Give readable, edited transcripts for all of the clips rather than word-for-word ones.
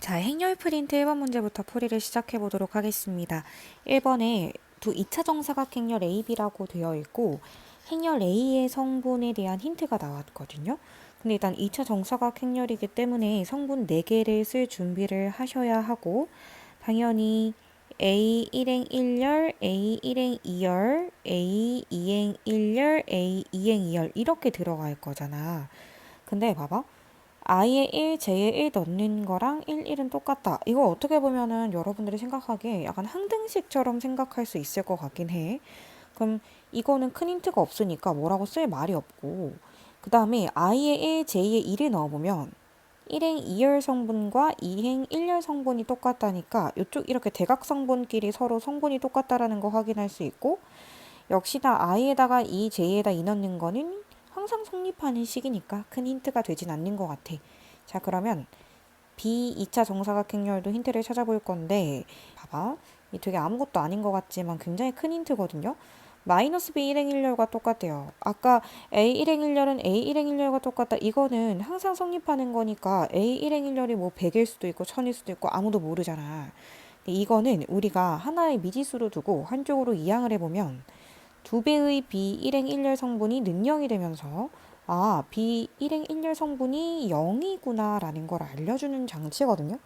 자, 행렬 프린트 1번 문제부터 풀이를 시작해 보도록 하겠습니다. 1번에 두 2차 정사각 행렬 AB라고 되어 있고 행렬 A의 성분에 대한 힌트가 나왔거든요. 근데 일단 2차 정사각 행렬이기 때문에 성분 4개를 쓸 준비를 하셔야 하고 당연히 A1행 1열, A1행 2열, A2행 1열, A2행 2열 이렇게 들어갈 거잖아. 근데 봐봐. i에 1, j에 1 넣는 거랑 1, 1은 똑같다. 이거 어떻게 보면은 여러분들이 생각하기에 약간 항등식처럼 생각할 수 있을 것 같긴 해. 그럼 이거는 큰 힌트가 없으니까 뭐라고 쓸 말이 없고 그 다음에 i에 1, j에 1을 넣어보면 1행 2열 성분과 2행 1열 성분이 똑같다니까 이쪽 이렇게 대각 성분끼리 서로 성분이 똑같다라는 거 확인할 수 있고 역시나 i에다가 2, j에다 2 넣는 거는 항상 성립하는 식이니까 큰 힌트가 되진 않는 것 같아. 자, 그러면 B 2차 정사각행렬도 힌트를 찾아볼 건데 봐봐. 이 되게 아무것도 아닌 것 같지만 굉장히 큰 힌트거든요. 마이너스 B 1행 1렬과 똑같대요. 아까 A 1행 1렬은 A 1행 1렬과 똑같다. 이거는 항상 성립하는 거니까 A 1행 1렬이 뭐 100일 수도 있고 1000일 수도 있고 아무도 모르잖아. 근데 이거는 우리가 하나의 미지수로 두고 한쪽으로 이항을 해보면 2배의 B 1행 1열 성분이 능령이 되면서 아, B 1행 1열 성분이 0이구나 라는 걸 알려주는 장치거든요.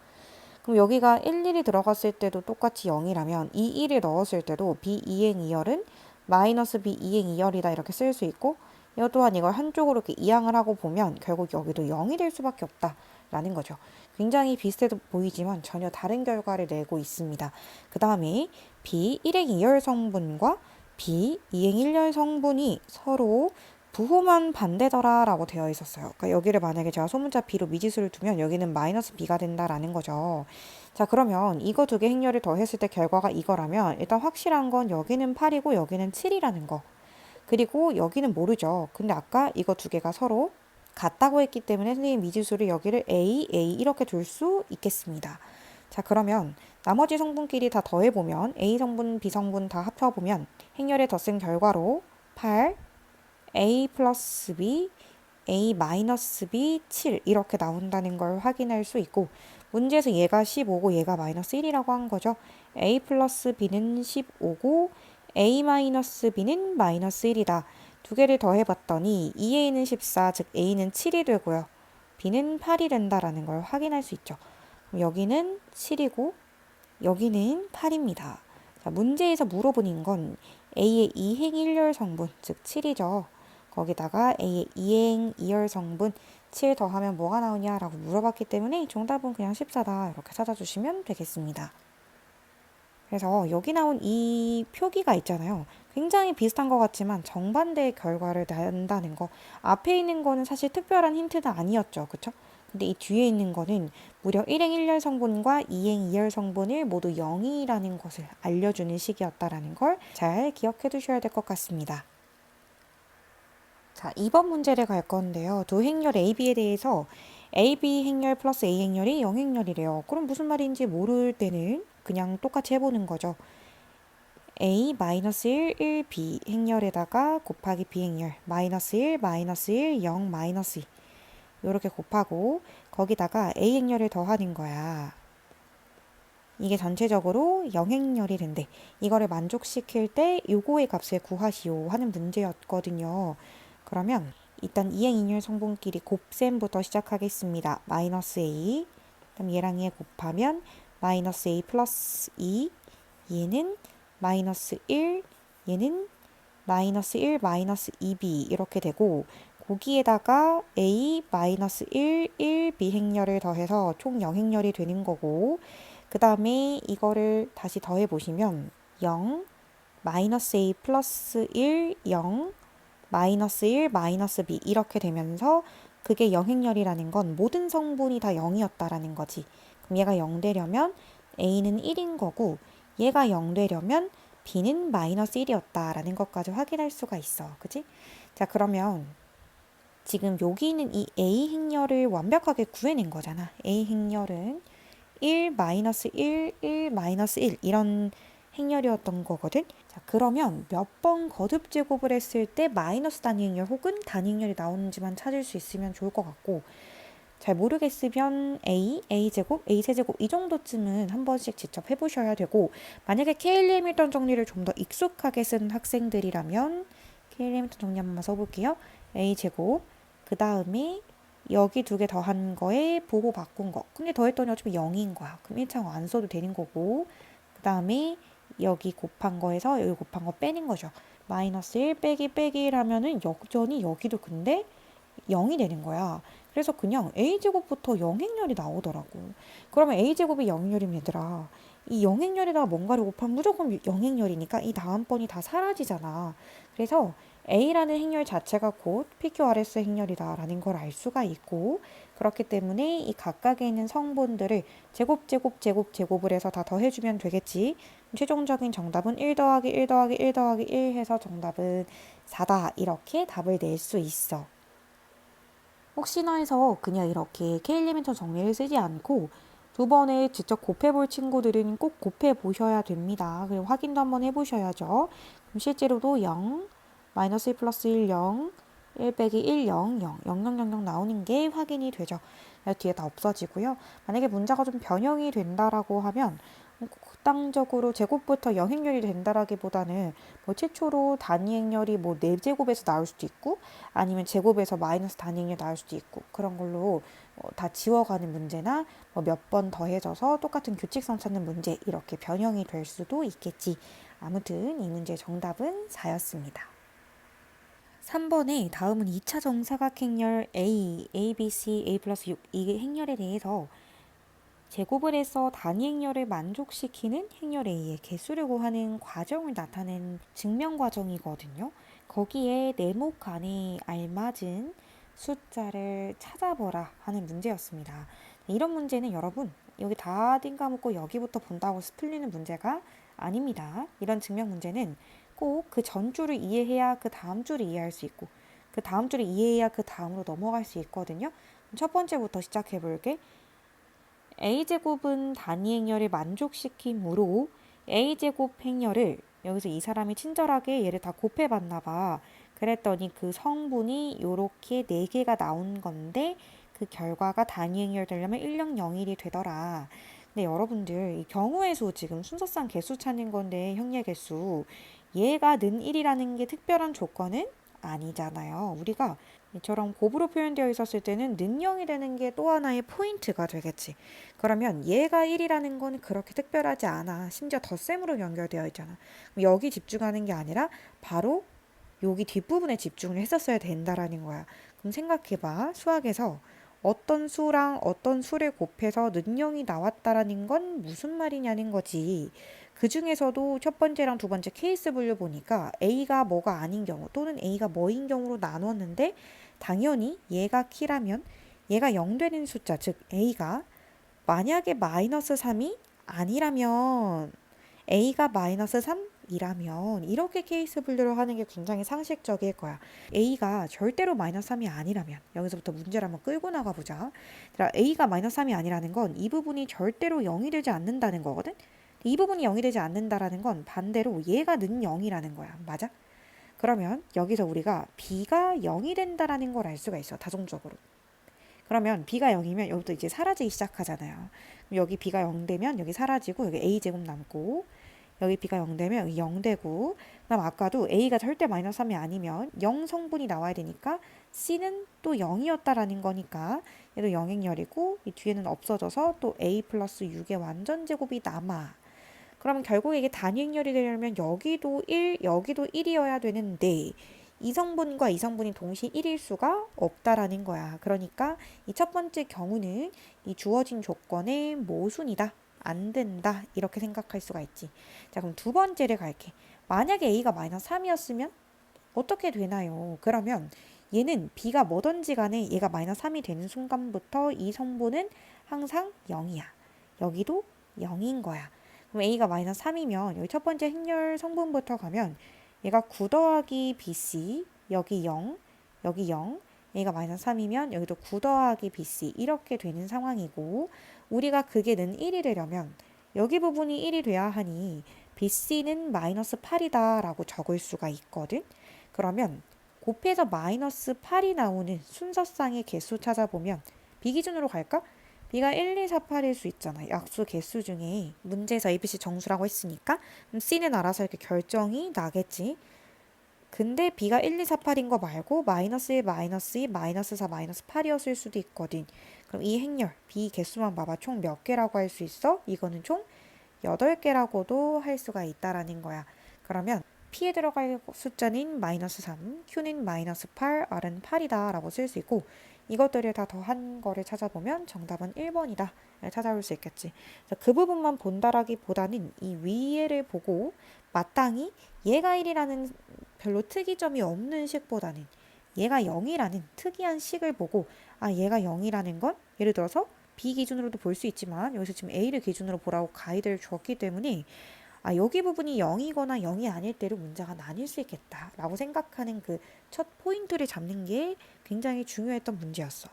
그럼 여기가 1, 1이 들어갔을 때도 똑같이 0이라면 2, 1을 넣었을 때도 B 2행 2열은 마이너스 B 2행 2열이다 이렇게 쓸 수 있고 이 또한 이걸 한쪽으로 이렇게 이항을 하고 보면 결국 여기도 0이 될 수밖에 없다 라는 거죠. 굉장히 비슷해 보이지만 전혀 다른 결과를 내고 있습니다. 그 다음에 B 1행 2열 성분과 B 2행 1열 성분이 서로 부호만 반대더라 라고 되어 있었어요. 그러니까 여기를 만약에 제가 소문자 B로 미지수를 두면 여기는 마이너스 B가 된다라는 거죠. 자, 그러면 이거 두 개 행렬을 더했을 때 결과가 이거라면 일단 확실한 건 여기는 8이고 여기는 7이라는 거. 그리고 여기는 모르죠. 근데 아까 이거 두 개가 서로 같다고 했기 때문에 선생님 미지수를 여기를 A, A 이렇게 둘 수 있겠습니다. 자, 그러면 나머지 성분끼리 다 더해보면 A 성분, B 성분 다 합쳐보면 행렬의 덧셈 결과로 8, A 플러스 B, A 마이너스 B, 7 이렇게 나온다는 걸 확인할 수 있고 문제에서 얘가 15고 얘가 마이너스 1이라고 한 거죠. A 플러스 B는 15고 A 마이너스 B는 마이너스 1이다. 두 개를 더해봤더니 2A는 14, 즉 A는 7이 되고요. B는 8이 된다라는 걸 확인할 수 있죠. 그럼 여기는 7이고 여기는 8입니다. 자, 문제에서 물어보는 건 A의 2행 1열 성분, 즉 7이죠. 거기다가 A의 2행 2열 성분 7 더하면 뭐가 나오냐라고 물어봤기 때문에 정답은 그냥 14다 이렇게 찾아주시면 되겠습니다. 그래서 여기 나온 이 표기가 있잖아요. 굉장히 비슷한 것 같지만 정반대의 결과를 낸다는 거. 앞에 있는 거는 사실 특별한 힌트는 아니었죠. 그쵸? 근데 이 뒤에 있는 거는 무려 1행 1열 성분과 2행 2열 성분을 모두 0이라는 것을 알려주는 식이었다라는 걸 잘 기억해 두셔야 될 것 같습니다. 자, 2번 문제를 갈 건데요. 두 행렬 AB에 대해서 AB 행렬 플러스 A 행렬이 0 행렬이래요. 그럼 무슨 말인지 모를 때는 그냥 똑같이 해보는 거죠. A 마이너스 1, 1, B 행렬에다가 곱하기 B 행렬 마이너스 1, 마이너스 1, 0, 마이너스 2 이렇게 곱하고 거기다가 A 행렬을 더하는 거야. 이게 전체적으로 0 행렬이 된대. 이거를 만족시킬 때 요거의 값을 구하시오 하는 문제였거든요. 그러면 일단 2행 2열 성분끼리 곱셈부터 시작하겠습니다. 마이너스 A 그럼 얘랑 얘 곱하면 마이너스 A 플러스 2 얘는 마이너스 1 얘는 마이너스 1 마이너스 2B 이렇게 되고 거기에다가 A 마이너스 1 1B 행렬을 더해서 총 0행렬이 되는 거고 그 다음에 이거를 다시 더해보시면 0 마이너스 A 플러스 1 0 마이너스 1 마이너스 B 이렇게 되면서 그게 0행렬이라는 건 모든 성분이 다 0이었다라는 거지. 그럼 얘가 0 되려면 A는 1인 거고 얘가 0 되려면 B는 마이너스 1이었다라는 것까지 확인할 수가 있어. 그치? 자, 그러면 지금 여기 있는 이 A 행렬을 완벽하게 구해낸 거잖아. A 행렬은 1, 마이너스 1, 1, 마이너스 1 이런 행렬이었던 거거든. 자, 그러면 몇 번 거듭 제곱을 했을 때 마이너스 단위 행렬 혹은 단위 행렬이 나오는지만 찾을 수 있으면 좋을 것 같고 잘 모르겠으면 A제곱, A세제곱 이 정도쯤은 한 번씩 직접 해보셔야 되고, 만약에 케일리 해밀턴 정리를 좀 더 익숙하게 쓴 학생들이라면 케일리 해밀턴 정리 한번 써볼게요. A제곱, 그 다음에 여기 두 개 더한 거에 보호 바꾼 거. 근데 더했더니 어차피 0인 거야. 그럼 1차원 안 써도 되는 거고, 그 다음에 여기 곱한 거에서 여기 곱한 거 빼는 거죠. 마이너스 1 빼기 1 하면은 여전히 여기도 근데 0이 되는 거야. 그래서 그냥 a제곱부터 영행렬이 나오더라고. 그러면 a제곱이 영행렬이면 얘들아, 이 영행렬에다가 뭔가를 곱하면 무조건 영행렬이니까 이 다음번이 다 사라지잖아. 그래서 a라는 행렬 자체가 곧 PQRS 행렬이다라는 걸 알 수가 있고, 그렇기 때문에 이 각각에 있는 성분들을 제곱을 해서 다 더해주면 되겠지. 최종적인 정답은 1 더하기 1 더하기 1 더하기 1 해서 정답은 4다. 이렇게 답을 낼 수 있어. 혹시나 해서 그냥 이렇게 K리미터 정리를 쓰지 않고 두 번에 직접 곱해볼 친구들은 꼭 곱해보셔야 됩니다. 그리고 확인도 한번 해보셔야죠. 그럼 실제로도 0, 마이너스 1 플러스 1, 0, 1 빼기 1, 0, 0, 0, 0, 0, 0 나오는 게 확인이 되죠. 뒤에 다 없어지고요. 만약에 문자가 좀 변형이 된다라고 하면 극단적으로 제곱부터 영행렬이 된다라기보다는 뭐 최초로 단위 행렬이 뭐 4제곱에서 나올 수도 있고, 아니면 제곱에서 마이너스 단위 행렬 나올 수도 있고, 그런 걸로 다 지워가는 문제나 뭐 몇 번 더해져서 똑같은 규칙성 찾는 문제, 이렇게 변형이 될 수도 있겠지. 아무튼 이 문제의 정답은 4였습니다. 3번에 다음은 2차 정사각행렬 A, B, C, A 플러스 6 이 행렬에 대해서 제곱을 해서 단위 행렬을 만족시키는 행렬 A의 개수를 구하는 과정을 나타낸 증명 과정이거든요. 거기에 네모 칸에 알맞은 숫자를 찾아보라 하는 문제였습니다. 이런 문제는 여러분 여기 다 띵까먹고 여기부터 본다고 풀리는 문제가 아닙니다. 이런 증명 문제는 꼭 그 전 줄을 이해해야 그 다음 줄을 이해할 수 있고, 그 다음 줄을 이해해야 그 다음으로 넘어갈 수 있거든요. 첫 번째부터 시작해 볼게. A제곱은 단위 행렬을 만족시키므로 A제곱 행렬을, 여기서 이 사람이 친절하게 얘를 다 곱해봤나 봐. 그랬더니 그 성분이 이렇게 4개가 나온 건데 그 결과가 단위 행렬 되려면 1, 0, 0, 1이 되더라. 근데 여러분들 이 경우의 수 지금 순서상 개수 찾는 건데 형례 개수, 얘가 는 1이라는 게 특별한 조건은 아니잖아요. 우리가 이처럼 곱으로 표현되어 있었을 때는 는 0이 되는 게 또 하나의 포인트가 되겠지. 그러면 얘가 1이라는 건 그렇게 특별하지 않아. 심지어 덧셈으로 연결되어 있잖아. 여기 집중하는 게 아니라 바로 여기 뒷부분에 집중을 했었어야 된다라는 거야. 그럼 생각해봐. 수학에서 어떤 수랑 어떤 수를 곱해서 는 0이 나왔다라는 건 무슨 말이냐는 거지. 그 중에서도 첫 번째랑 두 번째 케이스 분류 보니까 A가 뭐가 아닌 경우 또는 A가 뭐인 경우로 나눴는데, 당연히 얘가 키라면 얘가 0 되는 숫자, 즉 A가 만약에 마이너스 3이 아니라면, A가 마이너스 3이라면 이렇게 케이스 분류를 하는 게 굉장히 상식적일 거야. A가 절대로 마이너스 3이 아니라면, 여기서부터 문제를 한번 끌고 나가보자. A가 마이너스 3이 아니라는 건 이 부분이 절대로 0이 되지 않는다는 거거든. 이 부분이 0이 되지 않는다라는 건 반대로 얘가 는 0이라는 거야. 맞아? 그러면 여기서 우리가 B가 0이 된다라는 걸 알 수가 있어. 다종적으로. 그러면 B가 0이면 여기부터 이제 사라지기 시작하잖아요. 여기 B가 0 되면 여기 사라지고 여기 A제곱 남고, 여기 B가 0 되면 여기 0 되고, 그럼 아까도 A가 절대 마이너스 3이 아니면 0 성분이 나와야 되니까 C는 또 0이었다라는 거니까 얘도 영행열이고, 이 뒤에는 없어져서 또 A 플러스 6의 완전 제곱이 남아. 그러면 결국 이게 단위행렬이 되려면 여기도 1, 여기도 1이어야 되는데 이 성분과 이 성분이 동시에 1일 수가 없다라는 거야. 그러니까 이 첫 번째 경우는 이 주어진 조건의 모순이다. 안 된다. 이렇게 생각할 수가 있지. 자, 그럼 두 번째를 갈게. 만약에 A가 마이너스 3이었으면 어떻게 되나요? 그러면 얘는 B가 뭐든지 간에 얘가 마이너스 3이 되는 순간부터 이 성분은 항상 0이야. 여기도 0인 거야. 그럼 A가 마이너스 3이면 여기 첫 번째 행렬 성분부터 가면 얘가 9 더하기 BC, 여기 0, 여기 0, A가 마이너스 3이면 여기도 9 더하기 BC 이렇게 되는 상황이고, 우리가 그게 는 1이 되려면 여기 부분이 1이 돼야 하니 BC는 마이너스 8이다 라고 적을 수가 있거든. 그러면 곱해서 마이너스 8이 나오는 순서상의 개수 찾아보면 B 기준으로 갈까? B가 1, 2, 4, 8일 수 있잖아. 약수 개수 중에 문제에서 ABC 정수라고 했으니까 그럼 C는 알아서 이렇게 결정이 나겠지. 근데 B가 1, 2, 4, 8인 거 말고 마이너스 1, 마이너스 2, 마이너스 4, 마이너스 8이었을 수도 있거든. 그럼 이 행렬 B 개수만 봐봐. 총 몇 개라고 할 수 있어? 이거는 총 8개라고도 할 수가 있다라는 거야. 그러면 P에 들어갈 숫자는 마이너스 3, Q는 마이너스 8, R은 8이다 라고 쓸 수 있고 이것들을 다 더한 거를 찾아보면 정답은 1번이다 찾아올 수 있겠지. 그 부분만 본다라기보다는 이 위에를 보고 마땅히 얘가 1이라는 별로 특이점이 없는 식보다는 얘가 0이라는 특이한 식을 보고 아 얘가 0이라는 건 예를 들어서 B 기준으로도 볼 수 있지만 여기서 지금 A를 기준으로 보라고 가이드를 줬기 때문에 아 여기 부분이 0이거나 0이 아닐 때로 문제가 나뉠 수 있겠다라고 생각하는 그 첫 포인트를 잡는 게 굉장히 중요했던 문제였어.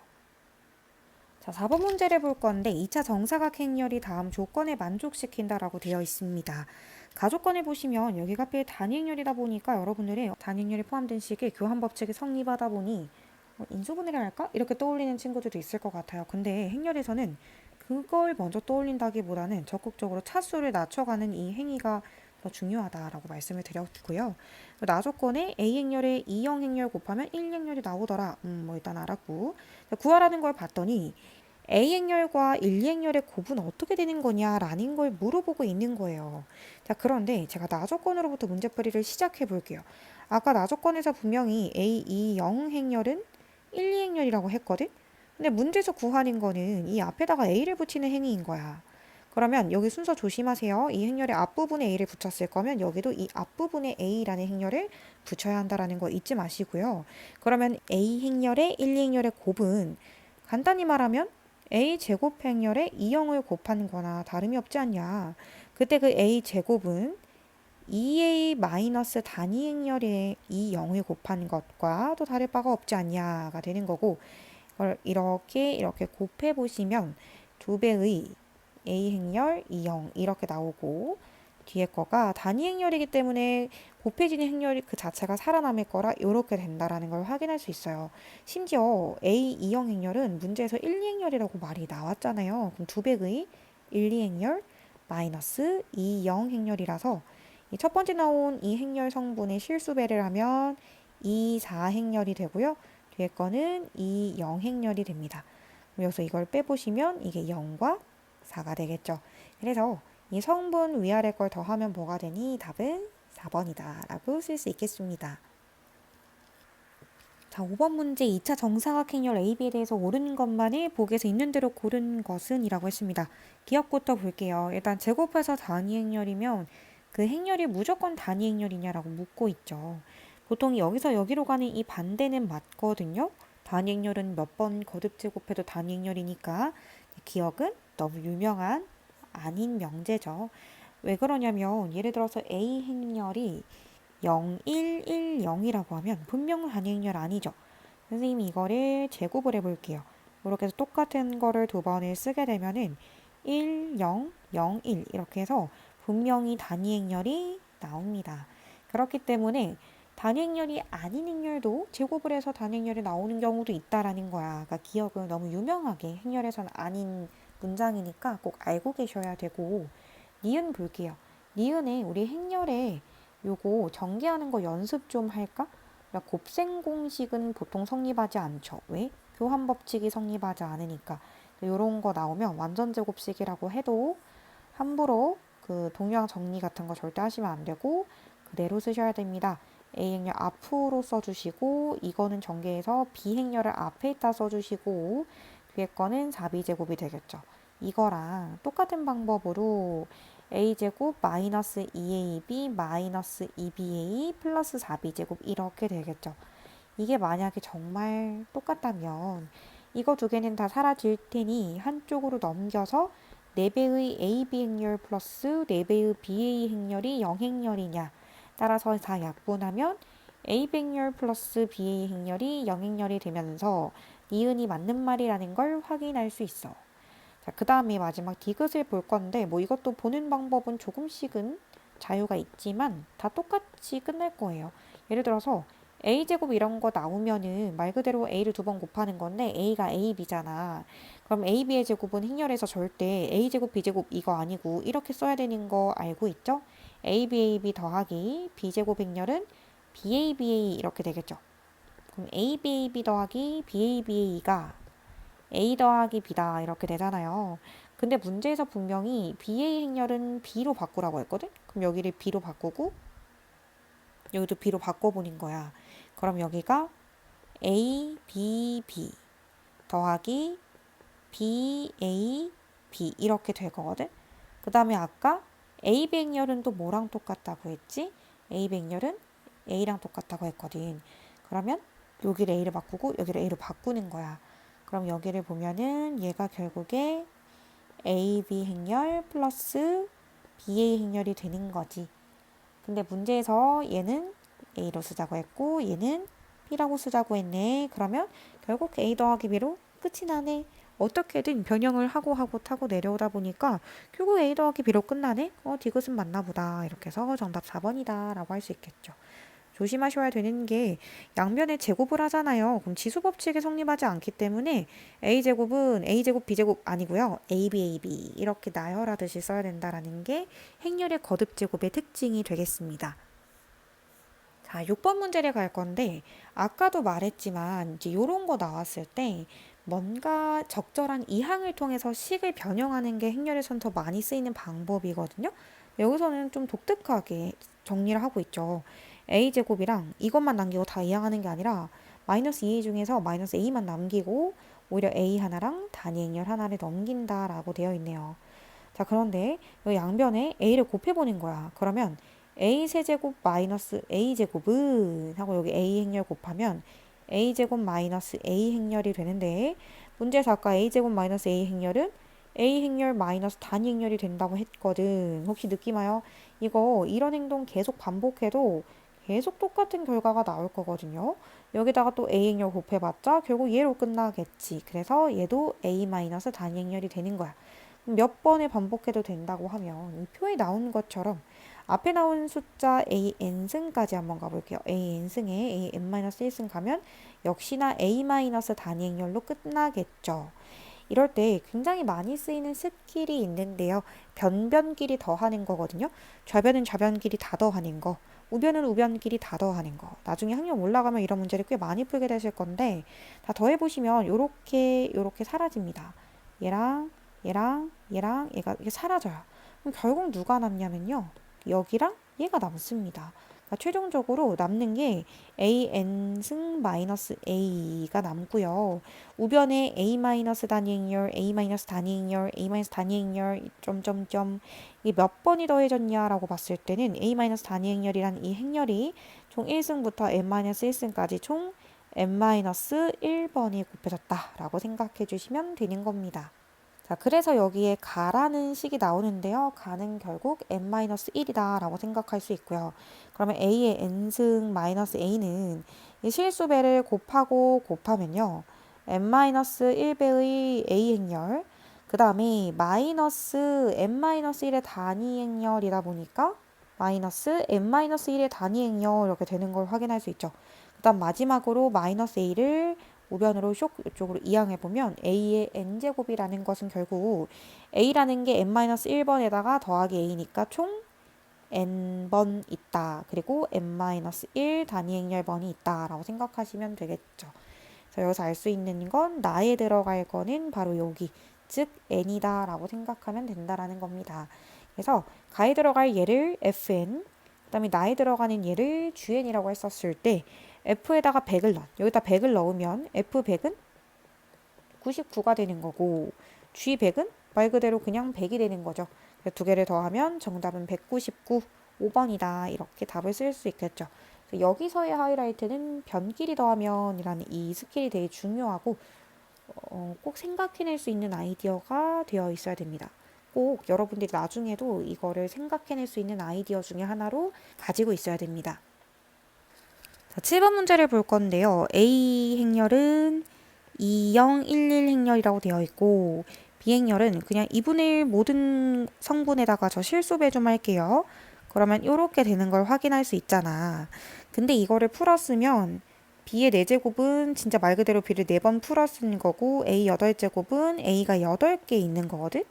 자, 4번 문제를 볼 건데 2차 정사각 행렬이 다음 조건에 만족시킨다라고 되어 있습니다. 가조건을 보시면 여기가 하필 단위행렬이다 보니까 여러분들이 단위행렬이 포함된 식의 교환 법칙이 성립하다 보니 인수분해를 할까? 이렇게 떠올리는 친구들도 있을 것 같아요. 근데 행렬에서는 그걸 먼저 떠올린다기보다는 적극적으로 차수를 낮춰가는 이 행위가 더 중요하다라고 말씀을 드렸고요. 나조건에 A 행렬에 2형 행렬 곱하면 1 행렬이 나오더라. 뭐 일단 알았고 구하라는 걸 봤더니 A 행렬과 1, 행렬의 곱은 어떻게 되는 거냐라는 걸 물어보고 있는 거예요. 자, 그런데 제가 나조건으로부터 문제풀이를 시작해 볼게요. 아까 나조건에서 분명히 A, 2, 0 행렬은 1, 2 행렬이라고 했거든? 근데 문제에서 구하는 거는 이 앞에다가 A를 붙이는 행위인 거야. 그러면 여기 순서 조심하세요. 이 행렬의 앞부분에 A를 붙였을 거면 여기도 이 앞부분에 A라는 행렬을 붙여야 한다는 거 잊지 마시고요. 그러면 A 행렬의 1, 2 행렬의 곱은 간단히 말하면 A 제곱 행렬에 2형을 곱한 거나 다름이 없지 않냐. 그때 그 A 제곱은 2A 마이너스 단위 행렬에 2형을 곱한 것과 또 다를 바가 없지 않냐가 되는 거고 이걸 이렇게 곱해 보시면 두 배의 A 행렬 2형 이렇게 나오고 뒤에 거가 단위 행렬이기 때문에 곱해지는 행렬이 그 자체가 살아남을 거라 이렇게 된다라는 걸 확인할 수 있어요. 심지어 A 2형 행렬은 문제에서 1, 2행렬이라고 말이 나왔잖아요. 그럼 두 배의 1, 2행렬 마이너스 2, 0 행렬이라서 이 첫 번째 나온 이 행렬 성분의 실수배를 하면 2, 4 행렬이 되고요. 뒤에 거는 2, 0 행렬이 됩니다. 여기서 이걸 빼보시면 이게 0과 4가 되겠죠. 그래서 이 성분 위아래 걸 더하면 뭐가 되니? 답은 4번이다 라고 쓸 수 있겠습니다. 자, 5번 문제 2차 정사각행렬 AB에 대해서 옳은 것만을 보기에서 있는 대로 고른 것은 이라고 했습니다. 기억부터 볼게요. 일단 제곱해서 단위 행렬이면 그 행렬이 무조건 단위 행렬이냐라고 묻고 있죠. 보통 여기서 여기로 가는 이 반대는 맞거든요. 단위 행렬은 몇 번 거듭 제곱해도 단위 행렬이니까 기억은 너무 유명한 아닌 명제죠. 왜 그러냐면 예를 들어서 A 행렬이 0, 1, 1, 0이라고 하면 분명 단위 행렬 아니죠. 선생님이 이거를 제곱을 해볼게요. 이렇게 해서 똑같은 거를 두 번을 쓰게 되면은 1, 0, 0, 1 이렇게 해서 분명히 단위 행렬이 나옵니다. 그렇기 때문에 단위 행렬이 아닌 행렬도 제곱을 해서 단위 행렬이 나오는 경우도 있다라는 거야. 그러니까 기억을 너무 유명하게 행렬에서는 아닌 문장이니까 꼭 알고 계셔야 되고 니은 볼게요. 니은에 우리 행렬에 요거 전개하는 거 연습 좀 할까? 그러니까 곱셈 공식은 보통 성립하지 않죠. 왜? 교환 법칙이 성립하지 않으니까. 요런 거 나오면 완전 제곱식이라고 해도 함부로 그 동양 정리 같은 거 절대 하시면 안 되고 그대로 쓰셔야 됩니다. A 행렬 앞으로 써주시고 이거는 전개해서 B 행렬을 앞에다 써주시고 뒤에 거는 4b제곱이 되겠죠. 이거랑 똑같은 방법으로 a제곱 마이너스 2ab 마이너스 2ba 플러스 4b제곱 이렇게 되겠죠. 이게 만약에 정말 똑같다면 이거 두 개는 다 사라질 테니 한쪽으로 넘겨서 4배의 ab 행렬 플러스 4배의 ba 행렬이 0행렬이냐 따라서 다 약분하면 a 행렬 플러스 ba 행렬이 0행렬이 되면서 니은이 맞는 말이라는 걸 확인할 수 있어. 자, 그 다음에 마지막 디귿을 볼 건데 뭐 이것도 보는 방법은 조금씩은 자유가 있지만 다 똑같이 끝날 거예요. 예를 들어서 a제곱 이런 거 나오면은 말 그대로 a를 두 번 곱하는 건데 a가 ab잖아. 그럼 ab의 제곱은 행렬에서 절대 a제곱 b제곱 이거 아니고 이렇게 써야 되는 거 알고 있죠? ab 더하기 b제곱 행렬은 baba 이렇게 되겠죠. 그럼 abab 더하기 baba가 a 더하기 b다 이렇게 되잖아요. 근데 문제에서 분명히 ba 행렬은 b로 바꾸라고 했거든? 그럼 여기를 b로 바꾸고 여기도 b로 바꿔보는 거야. 그럼 여기가 a, b, b 더하기 b, a, b 이렇게 될 거거든? 그 다음에 아까 a 백열은 또 뭐랑 똑같다고 했지? a 백열은 a랑 똑같다고 했거든. 그러면 여기를 a를 바꾸고 여기를 a로 바꾸는 거야. 그럼 여기를 보면은 얘가 결국에 ab 행렬 플러스 ba 행렬이 되는 거지. 근데 문제에서 얘는 a로 쓰자고 했고 얘는 b라고 쓰자고 했네. 그러면 결국 a 더하기 b로 끝이 나네. 어떻게든 변형을 하고 타고 내려오다 보니까 결국 a 더하기 b로 끝나네. 디귿은 맞나 보다. 이렇게 해서 정답 4번이다 라고 할 수 있겠죠. 조심하셔야 되는 게 양변에 제곱을 하잖아요. 그럼 지수법칙이 성립하지 않기 때문에 a제곱은 a제곱 b제곱 아니고요. ab 이렇게 나열하듯이 써야 된다라는 게 행렬의 거듭제곱의 특징이 되겠습니다. 자, 6번 문제를 갈 건데 아까도 말했지만 이제 요런 거 나왔을 때 뭔가 적절한 이항을 통해서 식을 변형하는 게 행렬에선 더 많이 쓰이는 방법이거든요. 여기서는 좀 독특하게 정리를 하고 있죠. a제곱이랑 이것만 남기고 다 이항하는 게 아니라 마이너스 2a 중에서 마이너스 a만 남기고 오히려 a 하나랑 단위 행렬 하나를 넘긴다라고 되어 있네요. 자, 그런데 이 양변에 a를 곱해보는 거야. 그러면 a 세제곱 마이너스 a 제곱은 하고 여기 a 행렬 곱하면 a 제곱 마이너스 a 행렬이 되는데 문제에서 아까 a 제곱 마이너스 a 행렬은 a 행렬 마이너스 단위 행렬이 된다고 했거든. 혹시 느낌 와요? 이거 이런 행동 계속 반복해도 계속 똑같은 결과가 나올 거거든요. 여기다가 또 a 행렬 곱해봤자 결국 얘로 끝나겠지. 그래서 얘도 a 마이너스 단위 행렬이 되는 거야. 몇 번을 반복해도 된다고 하면 이 표에 나온 것처럼 앞에 나온 숫자 an승까지 한번 가볼게요. an승에 an-1승 가면 역시나 a- 단위 행렬로 끝나겠죠. 이럴 때 굉장히 많이 쓰이는 스킬이 있는데요. 변변끼리 더하는 거거든요. 좌변은 좌변끼리 다 더하는 거. 우변은 우변끼리 다 더하는 거. 나중에 학년 올라가면 이런 문제를 꽤 많이 풀게 되실 건데 다 더해보시면 요렇게 사라집니다. 얘랑 얘랑 얘가 이게 사라져요. 그럼 결국 누가 남냐면요. 여기랑 얘가 남습니다. 그러니까 최종적으로 남는 게 an승 마이너스 a가 남고요. 우변에 a 마이너스 단위 행렬, a 마이너스 단위 행렬, a 마이너스 단위 행렬 점점점 이게 몇 번이 더해졌냐라고 봤을 때는 a 마이너스 단위 행렬이란 이 행렬이 총 1승부터 n 마이너스 1승까지 총 n 마이너스 1번이 곱해졌다라고 생각해 주시면 되는 겁니다. 자, 그래서 여기에 가라는 식이 나오는데요. 가는 결국 n-1이다 라고 생각할 수 있고요. 그러면 a의 n승 마이너스 a는 이 실수배를 곱하면요. n-1배의 a 행렬 그 다음에 마이너스 n-1의 단위 행렬이다 보니까 마이너스 n-1의 단위 행렬 이렇게 되는 걸 확인할 수 있죠. 그 다음 마지막으로 마이너스 a를 우변으로 쇽 이쪽으로 이항해보면 a의 n제곱이라는 것은 결국 a라는 게 n-1번에다가 더하기 a니까 총 n번 있다. 그리고 n-1 단위 행렬번이 있다 라고 생각하시면 되겠죠. 그래서 여기서 알 수 있는 건 나에 들어갈 거는 바로 여기 즉 n이다 라고 생각하면 된다라는 겁니다. 그래서 가에 들어갈 얘를 fn 그 다음에 나에 들어가는 얘를 gn이라고 했었을 때 f에다가 100을 넣어. 여기다 100을 넣으면 f100은 99가 되는 거고 g100은 말 그대로 그냥 100이 되는 거죠. 두 개를 더하면 정답은 199, 5번이다. 이렇게 답을 쓸 수 있겠죠. 여기서의 하이라이트는 변끼리 더하면이라는 이 스킬이 되게 중요하고 꼭 생각해낼 수 있는 아이디어가 되어 있어야 됩니다. 꼭 여러분들이 나중에도 이거를 생각해낼 수 있는 아이디어 중에 하나로 가지고 있어야 됩니다. 자, 7번 문제를 볼 건데요. A 행렬은 2011 행렬이라고 되어 있고 B 행렬은 그냥 2분의 1 모든 성분에다가 저 실수배 좀 할게요. 그러면 이렇게 되는 걸 확인할 수 있잖아. 근데 이거를 풀었으면 b의 4제곱은 진짜 말 그대로 b를 4번 풀었은 거고 a 8제곱은 a가 8개 있는 거거든?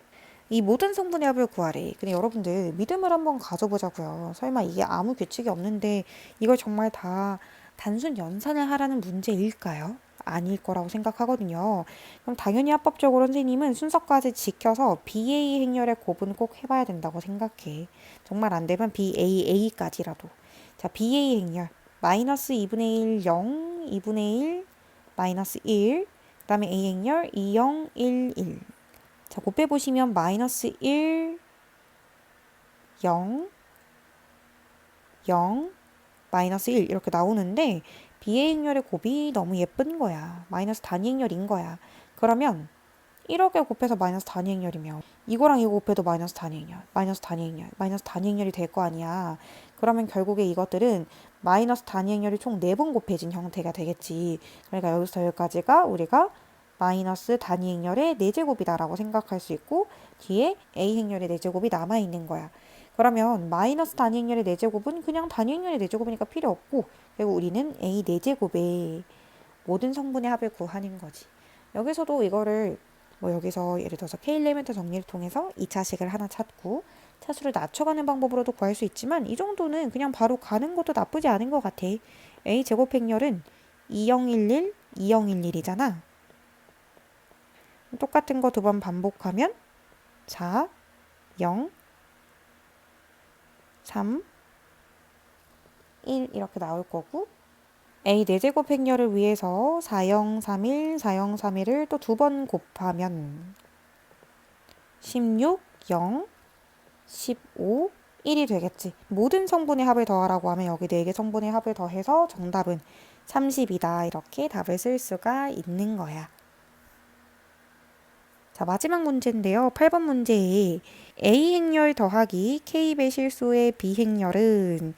이 모든 성분의 합을 구하래. 근데 여러분들 믿음을 한번 가져보자고요. 설마 이게 아무 규칙이 없는데 이걸 정말 다 단순 연산을 하라는 문제일까요? 아닐 거라고 생각하거든요. 그럼 당연히 합법적으로 선생님은 순서까지 지켜서 BA 행렬의 곱은 꼭 해봐야 된다고 생각해. 정말 안 되면 BAA까지라도. 자, BA 행렬. 마이너스 2분의 1, 0, 2분의 1, 마이너스 1. 그 다음에 A 행렬 2, 0, 1, 1. 자, 곱해보시면 마이너스 1, 0, 0, 마이너스 1 이렇게 나오는데 비의 행렬의 곱이 너무 예쁜 거야. 마이너스 단위 행렬인 거야. 그러면 1억에 곱해서 마이너스 단위 행렬이면 이거랑 이거 곱해도 마이너스 단위 행렬, 마이너스 단위 행렬, 마이너스 단위 행렬이 될 거 아니야. 그러면 결국에 이것들은 마이너스 단위 행렬이 총 4번 곱해진 형태가 되겠지. 그러니까 여기서 여기까지가 우리가 마이너스 단위 행렬의 4제곱이다라고 생각할 수 있고 뒤에 a 행렬의 4제곱이 남아있는 거야. 그러면 마이너스 단위 행렬의 4제곱은 그냥 단위 행렬의 4제곱이니까 필요 없고 결국 우리는 a 4제곱의 모든 성분의 합을 구하는 거지. 여기서도 이거를 뭐 여기서 예를 들어서 K-엘리멘트 정리를 통해서 2차식을 하나 찾고 차수를 낮춰가는 방법으로도 구할 수 있지만 이 정도는 그냥 바로 가는 것도 나쁘지 않은 것 같아. a 제곱 행렬은 2011, 2011이잖아. 똑같은 거 2번 반복하면 4, 0, 3, 1 이렇게 나올 거고 a 4제곱 행렬을 위해서 4031, 4031을 또 2번 곱하면 16, 0, 15, 1이 되겠지. 모든 성분의 합을 더하라고 하면 여기 4개 성분의 합을 더해서 정답은 30이다. 이렇게 답을 쓸 수가 있는 거야. 자, 마지막 문제인데요. 8번 문제에 A 행렬 더하기 K 배실수의 B 행렬은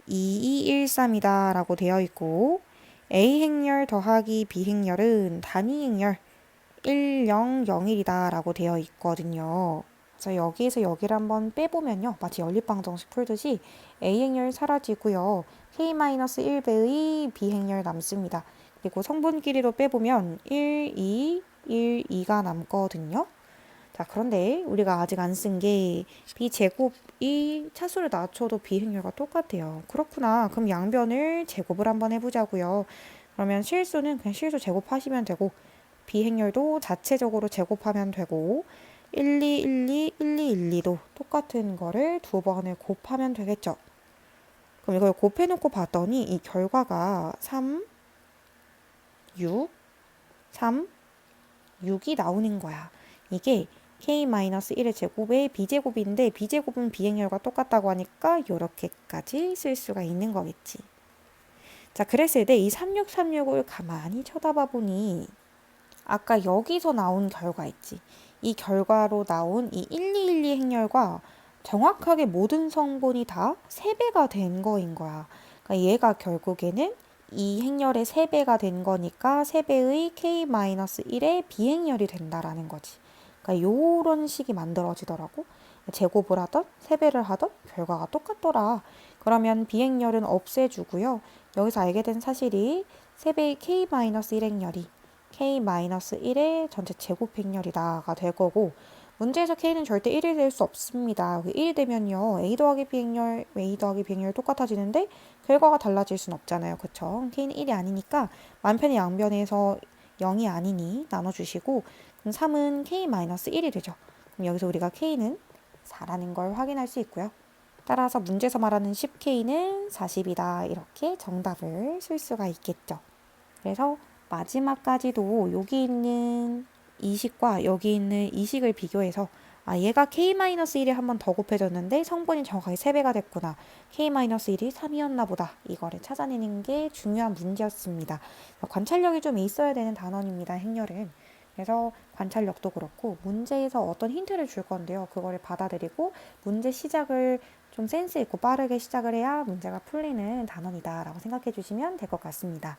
2213이다 라고 되어 있고 A 행렬 더하기 B 행렬은 단위 행렬 1001이다 라고 되어 있거든요. 자, 여기에서 여기를 한번 빼보면요. 마치 연립방정식 풀듯이 A 행렬 사라지고요. K-1배의 B 행렬 남습니다. 그리고 성분끼리도 빼보면 1, 2, 1, 2가 남거든요. 자, 그런데 우리가 아직 안 쓴 게 b제곱이 차수를 낮춰도 비행렬과 똑같아요. 그렇구나. 그럼 양변을 제곱을 한번 해보자고요. 그러면 실수는 그냥 실수 제곱하시면 되고 비행렬도 자체적으로 제곱하면 되고 1, 2, 1, 2, 1, 2, 1, 2도 똑같은 거를 2번을 곱하면 되겠죠. 그럼 이걸 곱해놓고 봤더니 이 결과가 3, 6, 3, 6이 나오는 거야. 이게 k-1의 제곱의 b제곱인데 b제곱은 b행렬과 똑같다고 하니까 이렇게까지 쓸 수가 있는 거겠지. 자, 그랬을 때 이 3636을 가만히 쳐다봐 보니 아까 여기서 나온 결과 있지. 이 결과로 나온 이 1212 행렬과 정확하게 모든 성분이 다 3배가 된 거인 거야. 그러니까 얘가 결국에는 이 행렬의 3배가 된 거니까 3배의 k-1의 비행렬이 된다라는 거지. 그러니까 요런 식이 만들어지더라고. 제곱을 하던 3배를 하던 결과가 똑같더라. 그러면 비행렬은 없애주고요. 여기서 알게 된 사실이 3배의 k-1 행렬이 k-1의 전체 제곱 행렬이다가 될 거고 문제에서 k는 절대 1이 될 수 없습니다. 1이 되면요. a 더하기 b행렬, a 더하기 b행렬 똑같아지는데 결과가 달라질 순 없잖아요. 그쵸? k는 1이 아니니까 만편의 양변에서 0이 아니니 나눠주시고 그럼 3은 k-1이 되죠. 그럼 여기서 우리가 k는 4라는 걸 확인할 수 있고요. 따라서 문제에서 말하는 10k는 40이다. 이렇게 정답을 쓸 수가 있겠죠. 그래서 마지막까지도 여기 있는 이식과 여기 있는 이식을 비교해서 아, 얘가 k-1에 한 번 더 곱해졌는데 성분이 정확하게 3배가 됐구나. k-1이 3이었나 보다. 이거를 찾아내는 게 중요한 문제였습니다. 관찰력이 좀 있어야 되는 단원입니다. 행렬은. 그래서 관찰력도 그렇고 문제에서 어떤 힌트를 줄 건데요. 그거를 받아들이고 문제 시작을 좀 센스 있고 빠르게 시작을 해야 문제가 풀리는 단원이다 라고 생각해 주시면 될 것 같습니다.